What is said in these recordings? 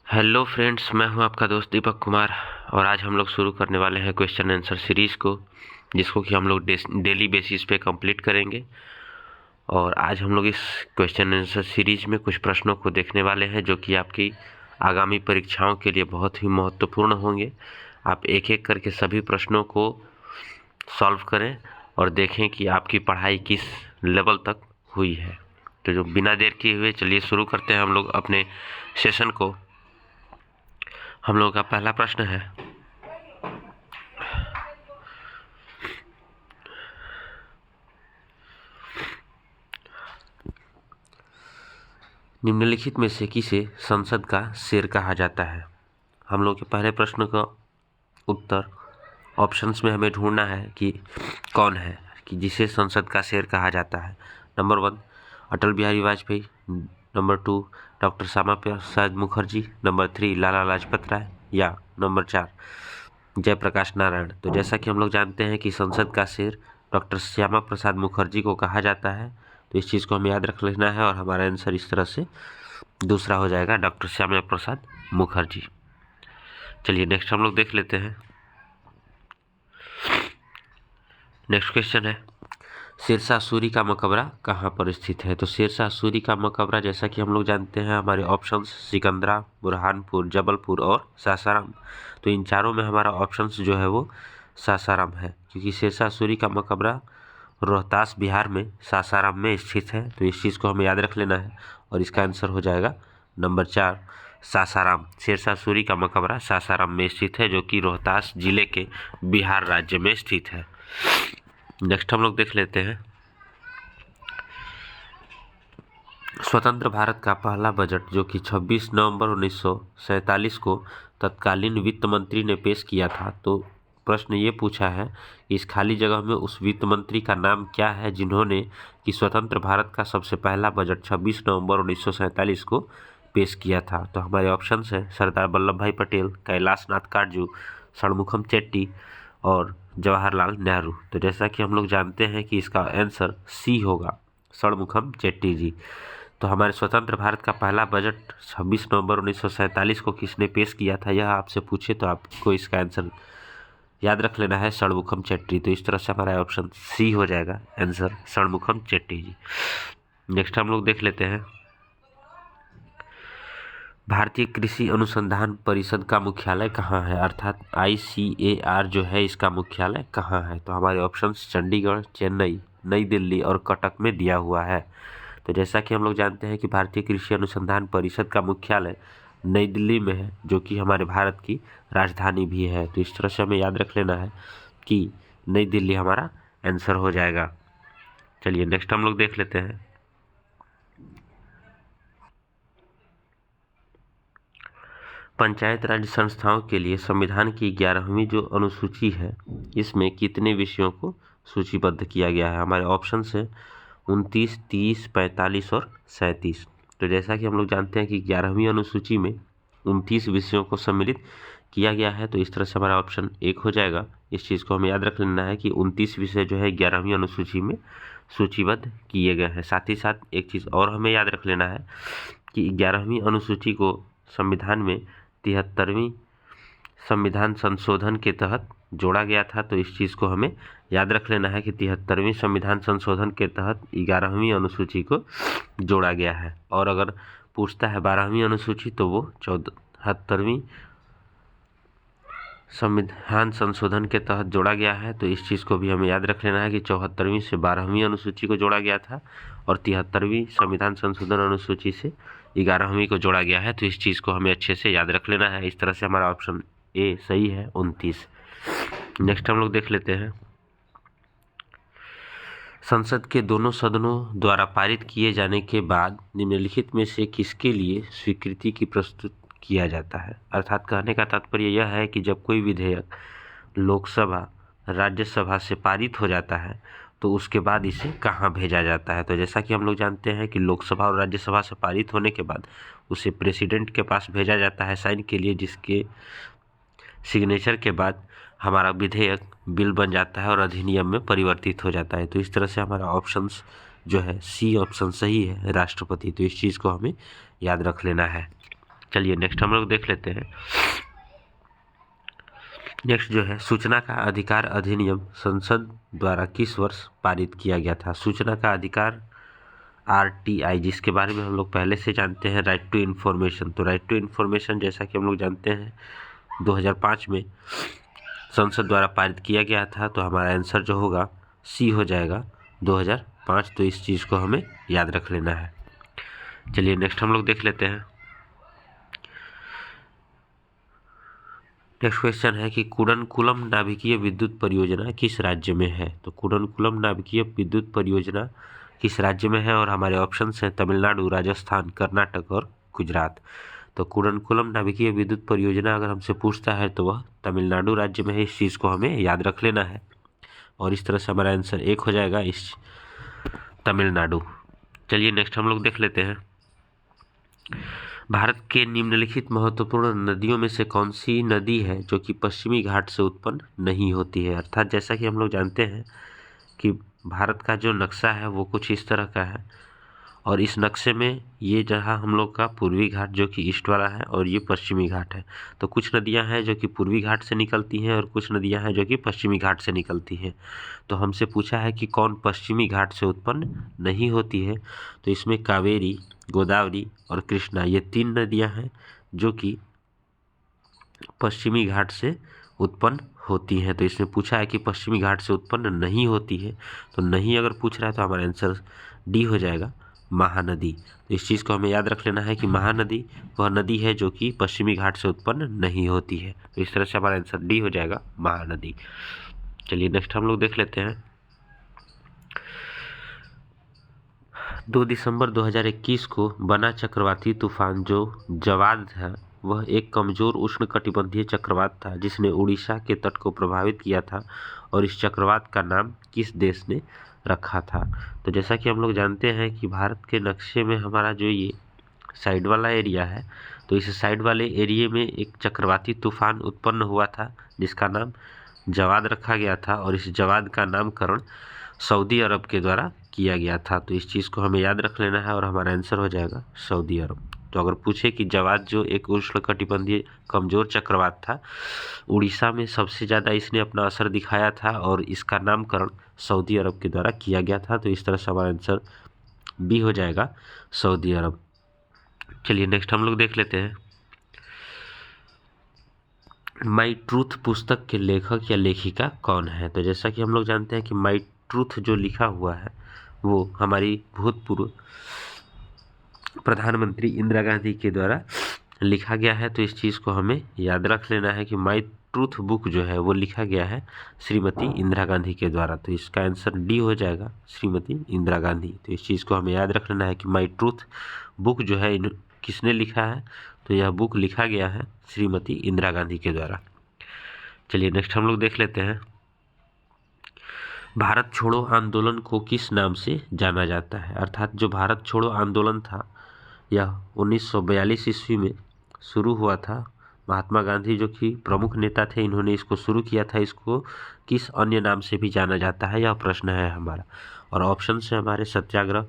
Hello friends, मैं हूं आपका दोस्त दीपक कुमार और आज हम लोग शुरू करने वाले हैं क्वेश्चन आंसर सीरीज़ को, जिसको कि हम लोग डेली बेसिस पे कंप्लीट करेंगे। और आज हम लोग इस क्वेश्चन आंसर सीरीज में कुछ प्रश्नों को देखने वाले हैं जो कि आपकी आगामी परीक्षाओं के लिए बहुत ही महत्वपूर्ण होंगे। आप एक एक करके सभी प्रश्नों को सॉल्व करें और देखें कि आपकी पढ़ाई किस लेवल तक हुई है। तो जो बिना देर किए हुए चलिए शुरू करते हैं हम लोग अपने सेशन को। हम लोगों का पहला प्रश्न है, निम्नलिखित में से किसे संसद का शेर कहा जाता है। हम लोग के पहले प्रश्न का उत्तर ऑप्शंस में हमें ढूंढना है कि कौन है कि जिसे संसद का शेर कहा जाता है। Number 1 Atal Bihari Vajpayee, number 2 doctor Shyama Prasad Mukherjee, number 3 Lala Lajpat Rai या नंबर 4 जयप्रकाश नारायण। तो जैसा कि हम लोग जानते हैं कि संसद का शेर डॉक्टर श्यामा प्रसाद मुखर्जी को कहा जाता है, तो इस चीज़ को हमें याद रख लेना है और हमारा आंसर इस तरह से दूसरा हो जाएगा, डॉक्टर श्यामा प्रसाद मुखर्जी। चलिए नेक्स्ट हम लोग देख लेते हैं। नेक्स्ट क्वेश्चन है, शेरशाह सूरी का मकबरा कहाँ पर स्थित है। तो शेरशाह सूरी का मकबरा जैसा कि हम लोग जानते हैं, हमारे ऑप्शंस सिकंदरा, बुरहानपुर, जबलपुर और सासाराम। तो इन चारों में हमारा ऑप्शंस जो है वो सासाराम है, क्योंकि शेरशाह सूरी का मकबरा रोहतास बिहार में सासाराम में स्थित है। तो इस चीज़ को हमें याद रख लेना है और इसका आंसर हो जाएगा नंबर 4 सासाराम। शेरशाह सूरी का मकबरा सासाराम में स्थित है, जो कि रोहतास जिले के बिहार राज्य में स्थित है। नेक्स्ट हम लोग देख लेते हैं, स्वतंत्र भारत का पहला बजट जो कि 26 नवंबर 1947 को तत्कालीन वित्त मंत्री ने पेश किया था। तो प्रश्न ये पूछा है कि इस खाली जगह में उस वित्त मंत्री का नाम क्या है जिन्होंने कि स्वतंत्र भारत का सबसे पहला बजट 26 नवंबर 1947 को पेश किया था। तो हमारे ऑप्शन है सरदार वल्लभ भाई पटेल, कैलाश नाथ काटजू, षणमुखम चेट्टी और जवाहरलाल नेहरू। तो जैसा कि हम लोग जानते हैं कि इसका आंसर सी होगा, षणमुखम चेट्टी जी। तो हमारे स्वतंत्र भारत का पहला बजट 26 नवंबर 1947 को किसने पेश किया था, यह आपसे पूछे तो आपको इसका आंसर याद रख लेना है, षणमुखम चेट्टी। तो इस तरह से हमारा ऑप्शन सी हो जाएगा आंसर, षणमुखम चेट्टी जी। नेक्स्ट हम लोग देख लेते हैं, भारतीय कृषि अनुसंधान परिषद का मुख्यालय कहाँ है, अर्थात ICAR जो है इसका मुख्यालय कहाँ है। तो हमारे ऑप्शंस चंडीगढ़, चेन्नई, नई दिल्ली और कटक में दिया हुआ है। तो जैसा कि हम लोग जानते हैं कि भारतीय कृषि अनुसंधान परिषद का मुख्यालय नई दिल्ली में है, जो कि हमारे भारत की राजधानी भी है। तो इस तरह से हमें याद रख लेना है कि नई दिल्ली हमारा आंसर हो जाएगा। चलिए नेक्स्ट हम लोग देख लेते हैं, पंचायत राज संस्थाओं के लिए संविधान की 11वीं जो अनुसूची है, इसमें कितने विषयों को सूचीबद्ध किया गया है। हमारे ऑप्शन है 29, 30, 45 और 37। तो जैसा कि हम लोग जानते हैं कि 11वीं अनुसूची में 29 विषयों को सम्मिलित किया गया है, तो इस तरह से हमारा ऑप्शन 1 हो जाएगा। इस चीज़ को हमें याद रख लेना है कि 29 विषय जो है 11वीं अनुसूची में सूचीबद्ध किए गए हैं। साथ ही साथ एक चीज़ और हमें याद रख लेना है कि 11वीं अनुसूची को संविधान में 73वीं संविधान संशोधन के तहत जोड़ा गया था। तो इस चीज़ को हमें याद रख लेना है कि 73वीं संविधान संशोधन के तहत 11वीं अनुसूची को जोड़ा गया है। और अगर पूछता है 12वीं अनुसूची तो वो 74वीं संविधान संशोधन के तहत जोड़ा गया है। तो इस चीज़ को भी हमें याद रख लेना है कि 74वीं से 12वीं अनुसूची को जोड़ा गया था और 73वीं संविधान संशोधन अनुसूची से 11वीं को जोड़ा गया है। तो इस चीज़ को हमें अच्छे से याद रख लेना है। इस तरह से हमारा ऑप्शन ए सही है, 29। नेक्स्ट हम लोग देख लेते हैं, संसद के दोनों सदनों द्वारा पारित किए जाने के बाद निम्नलिखित में से किसके लिए स्वीकृति की प्रस्तुत किया जाता है। अर्थात कहने का तात्पर्य यह है कि जब कोई विधेयक लोकसभा राज्यसभा से पारित हो जाता है तो उसके बाद इसे कहाँ भेजा जाता है। तो जैसा कि हम लोग जानते हैं कि लोकसभा और राज्यसभा से पारित होने के बाद उसे प्रेसिडेंट के पास भेजा जाता है साइन के लिए, जिसके सिग्नेचर के बाद हमारा विधेयक बिल बन जाता है और अधिनियम में परिवर्तित हो जाता है। तो इस तरह से हमारा ऑप्शंस जो है सी ऑप्शन सही है, राष्ट्रपति। तो इस चीज़ को हमें याद रख लेना है। चलिए नेक्स्ट हम लोग देख लेते हैं। नेक्स्ट जो है, सूचना का अधिकार अधिनियम संसद द्वारा किस वर्ष पारित किया गया था? सूचना का अधिकार RTI, जिसके बारे में हम लोग पहले से जानते हैं, राइट टू इन्फॉर्मेशन। तो राइट टू इन्फॉर्मेशन जैसा कि हम लोग जानते हैं 2005 में संसद द्वारा पारित किया गया था। तो हमारा आंसर जो होगा C हो जाएगा 2005। तो इस चीज़ को हमें याद रख लेना है। चलिए नेक्स्ट हम लोग देख लेते हैं। नेक्स्ट क्वेश्चन है कि कुडनकुलम नाभिकीय विद्युत परियोजना किस राज्य में है? तो कुडनकुलम नाभिकीय विद्युत परियोजना किस राज्य में है? और हमारे ऑप्शंस हैं तमिलनाडु, राजस्थान, कर्नाटक और गुजरात। तो कुडनकुलम नाभिकीय विद्युत परियोजना अगर हमसे पूछता है तो वह तमिलनाडु राज्य में है। इस चीज़ को हमें याद रख लेना है और इस तरह से हमारा आंसर 1 हो जाएगा, इस तमिलनाडु। चलिए नेक्स्ट हम लोग देख लेते हैं। भारत के निम्नलिखित महत्वपूर्ण नदियों में से कौन सी नदी है जो कि पश्चिमी घाट से उत्पन्न नहीं होती है? अर्थात जैसा कि हम लोग जानते हैं कि भारत का जो नक्शा है वो कुछ इस तरह का है और इस नक्शे में ये जहाँ हम लोग का पूर्वी घाट जो कि ईस्ट वाला है और ये पश्चिमी घाट है। तो कुछ नदियाँ हैं जो कि पूर्वी घाट से निकलती हैं और कुछ नदियाँ हैं जो कि पश्चिमी घाट से निकलती हैं। तो हमसे पूछा है कि कौन पश्चिमी घाट से उत्पन्न नहीं होती है। तो इसमें कावेरी, गोदावरी और कृष्णा, ये 3 नदियाँ हैं जो कि पश्चिमी घाट से उत्पन्न होती हैं। तो इसमें पूछा है कि पश्चिमी घाट से उत्पन्न नहीं होती है। तो नहीं अगर पूछ रहा है तो हमारा आंसर D हो जाएगा, महानदी। तो इस चीज़ को हमें याद रख लेना है कि महानदी वह नदी है जो कि पश्चिमी घाट से उत्पन्न नहीं होती है। तो इस तरह से हमारा आंसर D हो जाएगा, महानदी। चलिए नेक्स्ट हम लोग देख लेते हैं। 2 दिसंबर 2021 को बना चक्रवाती तूफान जो जवाद है वह एक कमजोर उष्णकटिबंधीय चक्रवात था जिसने उड़ीसा के तट को प्रभावित किया था और इस चक्रवात का नाम किस देश ने रखा था? तो जैसा कि हम लोग जानते हैं कि भारत के नक्शे में हमारा जो ये साइड वाला एरिया है, तो इस साइड वाले एरिए में एक चक्रवाती तूफान उत्पन्न हुआ था जिसका नाम जवाद रखा गया था और इस जवाद का नामकरण सऊदी अरब के द्वारा किया गया था। तो इस चीज़ को हमें याद रख लेना है और हमारा आंसर हो जाएगा सऊदी अरब। तो अगर पूछे कि जवाद जो एक उष्णकटिबंधीय कमजोर चक्रवात था, उड़ीसा में सबसे ज़्यादा इसने अपना असर दिखाया था और इसका नामकरण सऊदी अरब के द्वारा किया गया था। तो इस तरह से हमारा आंसर B हो जाएगा, सऊदी अरब। चलिए नेक्स्ट हम लोग देख लेते हैं। माई ट्रूथ पुस्तक के लेखक या लेखिका कौन है? तो जैसा कि हम लोग जानते हैं कि माई ट्रूथ जो लिखा हुआ है वो हमारी भूतपूर्व प्रधानमंत्री इंदिरा गांधी के द्वारा लिखा गया है। तो इस चीज़ को हमें याद रख लेना है कि माई ट्रूथ बुक जो है वो लिखा गया है श्रीमती इंदिरा गांधी के द्वारा। तो इसका आंसर D हो जाएगा, श्रीमती इंदिरा गांधी। तो इस चीज़ को हमें याद रख लेना है कि माई ट्रूथ बुक जो है किसने लिखा है? तो यह बुक लिखा गया है श्रीमती इंदिरा गांधी के द्वारा। चलिए नेक्स्ट हम लोग देख लेते हैं। भारत छोड़ो आंदोलन को किस नाम से जाना जाता है? अर्थात जो भारत छोड़ो आंदोलन था यह 1942 ईस्वी में शुरू हुआ था। महात्मा गांधी जो कि प्रमुख नेता थे, इन्होंने इसको शुरू किया था। इसको किस अन्य नाम से भी जाना जाता है, यह प्रश्न है हमारा। और ऑप्शन है हमारे सत्याग्रह,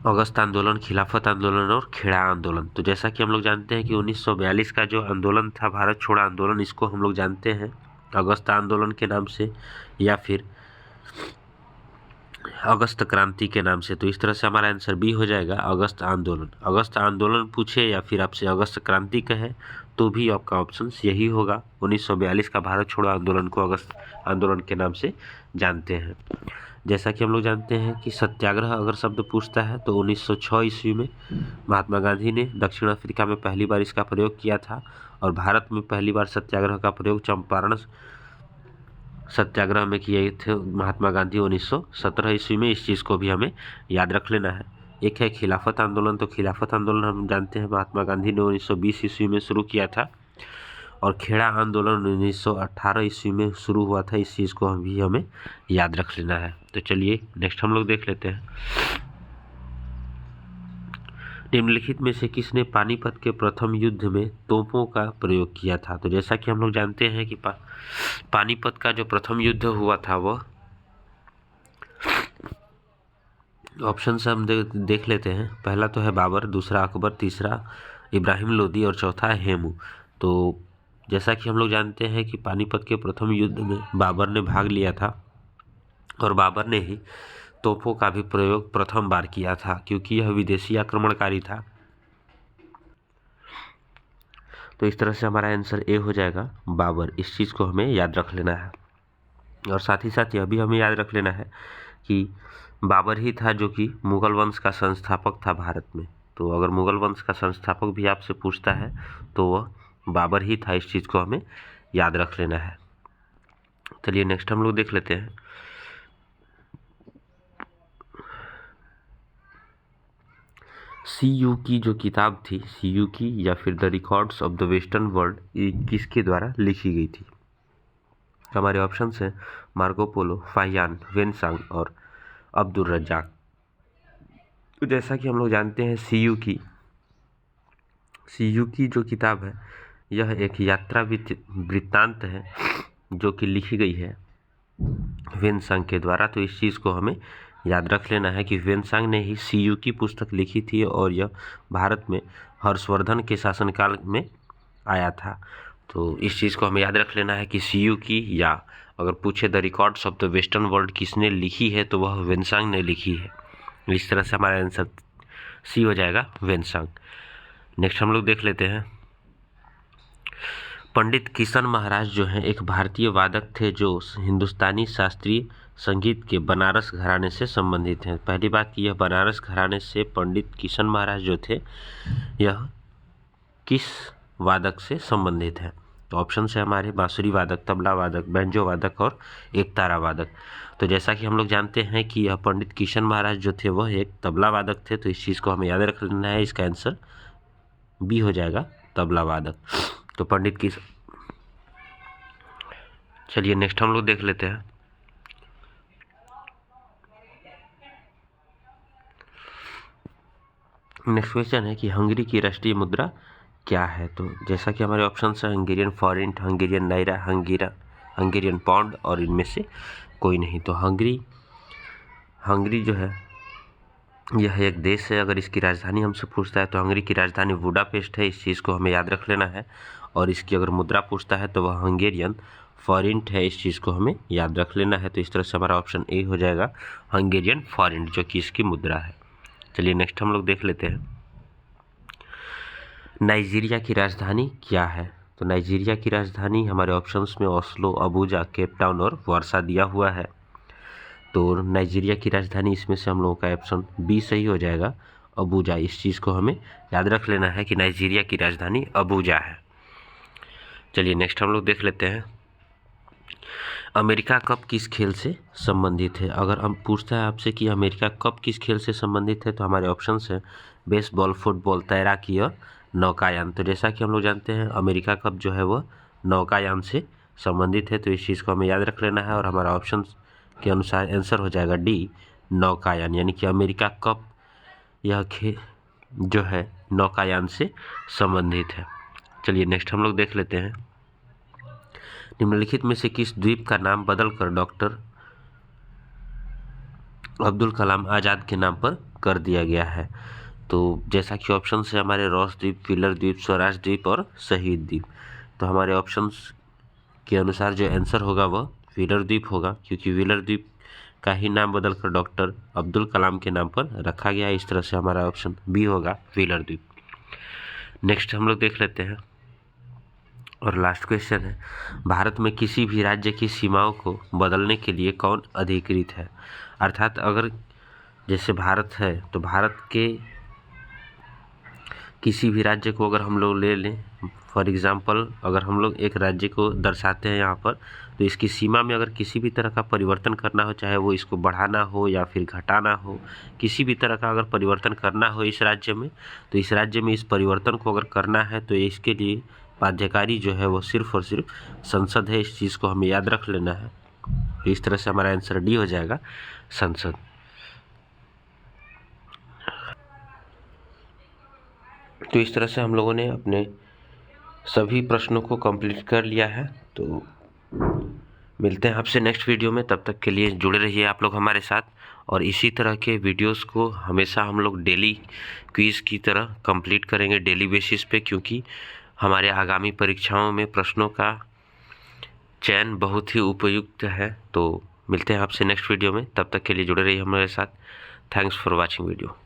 अगस्त आंदोलन, खिलाफत आंदोलन और खेड़ा आंदोलन। तो जैसा कि हम लोग जानते हैं कि 1942 का जो आंदोलन था, भारत छोड़ो आंदोलन, इसको हम लोग जानते हैं अगस्त आंदोलन के नाम से या फिर अगस्त क्रांति के नाम से। तो इस तरह से हमारा आंसर B हो जाएगा, अगस्त आंदोलन। अगस्त आंदोलन पूछे या फिर आपसे अगस्त क्रांति कहे तो भी आपका ऑप्शन यही होगा। 1942 का भारत छोड़ो आंदोलन को अगस्त आंदोलन के नाम से जानते हैं। जैसा कि हम लोग जानते हैं कि सत्याग्रह अगर शब्द पूछता है तो 1906 ईस्वी में महात्मा गांधी ने दक्षिण अफ्रीका में पहली बार इसका प्रयोग किया था और भारत में पहली बार सत्याग्रह का प्रयोग चंपारण सत्याग्रह में किए थे महात्मा गांधी 1917 ईस्वी में। इस चीज़ को भी हमें याद रख लेना है। एक है खिलाफत आंदोलन। तो खिलाफत आंदोलन हम जानते हैं महात्मा गांधी ने 1920 ईस्वी में शुरू किया था और खेड़ा आंदोलन 1918 ईस्वी में शुरू हुआ था। इस चीज़ को भी हमें याद रख लेना है। तो चलिए नेक्स्ट हम लोग देख लेते हैं। निम्नलिखित में से किसने पानीपत के प्रथम युद्ध में तोपों का प्रयोग किया था? तो जैसा कि हम लोग जानते हैं कि पानीपत का जो प्रथम युद्ध हुआ था वह ऑप्शन से हम देख लेते हैं। पहला तो है बाबर, दूसरा अकबर, तीसरा इब्राहिम लोदी और चौथा है हेमू। तो जैसा कि हम लोग जानते हैं कि पानीपत के प्रथम युद्ध में बाबर ने भाग लिया था और बाबर ने ही तोपों का भी प्रयोग प्रथम बार किया था, क्योंकि यह विदेशी आक्रमणकारी था। तो इस तरह से हमारा आंसर ए हो जाएगा बाबर। इस चीज़ को हमें याद रख लेना है। और साथ ही साथ यह भी हमें याद रख लेना है कि बाबर ही था जो कि मुगल वंश का संस्थापक था भारत में। तो अगर मुगल वंश का संस्थापक भी आपसे पूछता है तो वह बाबर ही था। इस चीज़ को हमें याद रख लेना है। चलिए नेक्स्ट हम लोग देख लेते हैं। CU की जो किताब थी, CU की या फिर the records of the western world, ये किसके द्वारा लिखी गई थी? हमारे ऑप्शन हैं मार्को पोलो, फाहियान, वेनसांग और अब्दुल रज्जाक। तो जैसा कि हम लोग जानते हैं CU की जो किताब है यह एक यात्रा वृत्तांत है जो कि लिखी गई है वेनसांग के द्वारा। तो इस चीज़ को हमें याद रख लेना है कि वेनसांग ने ही CU की पुस्तक लिखी थी और यह भारत में हर्षवर्धन के शासनकाल में आया था। तो इस चीज़ को हमें याद रख लेना है कि CU की, या अगर पूछे the records of the western world किसने लिखी है तो वह वेनसांग ने लिखी है। इस तरह से हमारा आंसर C हो जाएगा, वेनसांग। नेक्स्ट हम लोग देख लेते हैं। पंडित किशन महाराज जो हैं एक भारतीय वादक थे जो हिंदुस्तानी शास्त्रीय संगीत के बनारस घराने से संबंधित हैं। पहली बात कि यह बनारस घराने से पंडित किशन महाराज जो थे यह किस वादक से संबंधित हैं? तो ऑप्शन से हमारे बांसुरी वादक, तबला वादक, बैंजो वादक और एकतारा वादक। तो जैसा कि हम लोग जानते हैं कि यह पंडित किशन महाराज जो थे वह एक तबला वादक थे। तो इस चीज़ को हमें याद रख लेना है। इसका आंसर बी हो जाएगा, तबला वादक। तो पंडित किशन। चलिए नेक्स्ट हम लोग देख लेते हैं। नेक्स्ट क्वेश्चन है कि हंगरी की राष्ट्रीय मुद्रा क्या है? तो जैसा कि हमारे ऑप्शन है Hungarian forint, Hungarian naira, Hungarian pound और इनमें से कोई नहीं। तो हंगरी जो है यह एक देश है। अगर इसकी राजधानी हमसे पूछता है तो हंगरी की राजधानी बुडापेस्ट है। इस चीज़ को हमें याद रख लेना है। और इसकी अगर मुद्रा पूछता है तो वह हंगेरियन फॉरेंट है। इस चीज़ को हमें याद रख लेना है। तो इस तरह से हमारा ऑप्शन ए हो जाएगा, हंगेरियन फॉरेंट, जो कि इसकी मुद्रा है। चलिए नेक्स्ट हम लोग देख लेते हैं। नाइजीरिया की राजधानी क्या है? तो नाइजीरिया की राजधानी हमारे ऑप्शंस में ओस्लो, अबुजा, केप टाउन और वर्षा दिया हुआ है। तो नाइजीरिया की राजधानी इसमें से हम लोगों का ऑप्शन बी सही हो जाएगा, अबुजा। इस चीज़ को हमें याद रख लेना है कि नाइजीरिया की राजधानी अबुजा है। चलिए नेक्स्ट हम लोग देख लेते हैं। अमेरिका कप किस खेल से संबंधित है? अगर हम पूछता है आपसे कि अमेरिका कप किस खेल से संबंधित है तो हमारे ऑप्शंस हैं बेसबॉल, फुटबॉल, तैराकी और नौकायान। तो जैसा कि हम लोग जानते हैं अमेरिका कप जो है वह नौकायान से संबंधित है। तो इस चीज़ को हमें याद रख लेना है और हमारा ऑप्शन के अनुसार आंसर हो जाएगा डी, नौकायान। यानी कि अमेरिका कप यह खेल जो है नौकायान से संबंधित है। चलिए नेक्स्ट हम लोग देख लेते हैं। निम्नलिखित में से किस द्वीप का नाम बदलकर डॉक्टर अब्दुल कलाम आज़ाद के नाम पर कर दिया गया है? तो जैसा कि ऑप्शन है हमारे रॉस द्वीप, व्हीलर द्वीप, स्वराज द्वीप और शहीद द्वीप। तो हमारे ऑप्शंस के अनुसार जो आंसर होगा वह व्हीलर द्वीप होगा, क्योंकि व्हीलर द्वीप का ही नाम बदलकर डॉक्टर अब्दुल कलाम के नाम पर रखा गया है। इस तरह से हमारा ऑप्शन बी होगा, व्हीलर द्वीप। नेक्स्ट हम लोग देख लेते हैं और लास्ट क्वेश्चन है, भारत में किसी भी राज्य की सीमाओं को बदलने के लिए कौन अधिकृत है? अर्थात अगर जैसे भारत है तो भारत के किसी भी राज्य को अगर हम लोग ले लें, फॉर एग्ज़ाम्पल अगर हम लोग एक राज्य को दर्शाते हैं यहाँ पर, तो इसकी सीमा में अगर किसी भी तरह का परिवर्तन करना हो, चाहे वो इसको बढ़ाना हो या फिर घटाना हो, किसी भी तरह का अगर परिवर्तन करना हो इस राज्य में, तो इस राज्य में इस परिवर्तन को अगर करना है तो इसके लिए बाध्यकारी जो है वो सिर्फ और सिर्फ संसद है। इस चीज़ को हमें याद रख लेना है। तो इस तरह से हमारा आंसर डी हो जाएगा, संसद। तो इस तरह से हम लोगों ने अपने सभी प्रश्नों को कंप्लीट कर लिया है। तो मिलते हैं आपसे नेक्स्ट वीडियो में, तब तक के लिए जुड़े रहिए आप लोग हमारे साथ। और इसी तरह के वीडियोस को हमेशा हम लोग डेली क्विज़ की तरह कंप्लीट करेंगे डेली बेसिस पे, क्योंकि हमारे आगामी परीक्षाओं में प्रश्नों का चयन बहुत ही उपयुक्त है। तो मिलते हैं आपसे नेक्स्ट वीडियो में, तब तक के लिए जुड़े रहिए हमारे साथ। Thanks for watching video.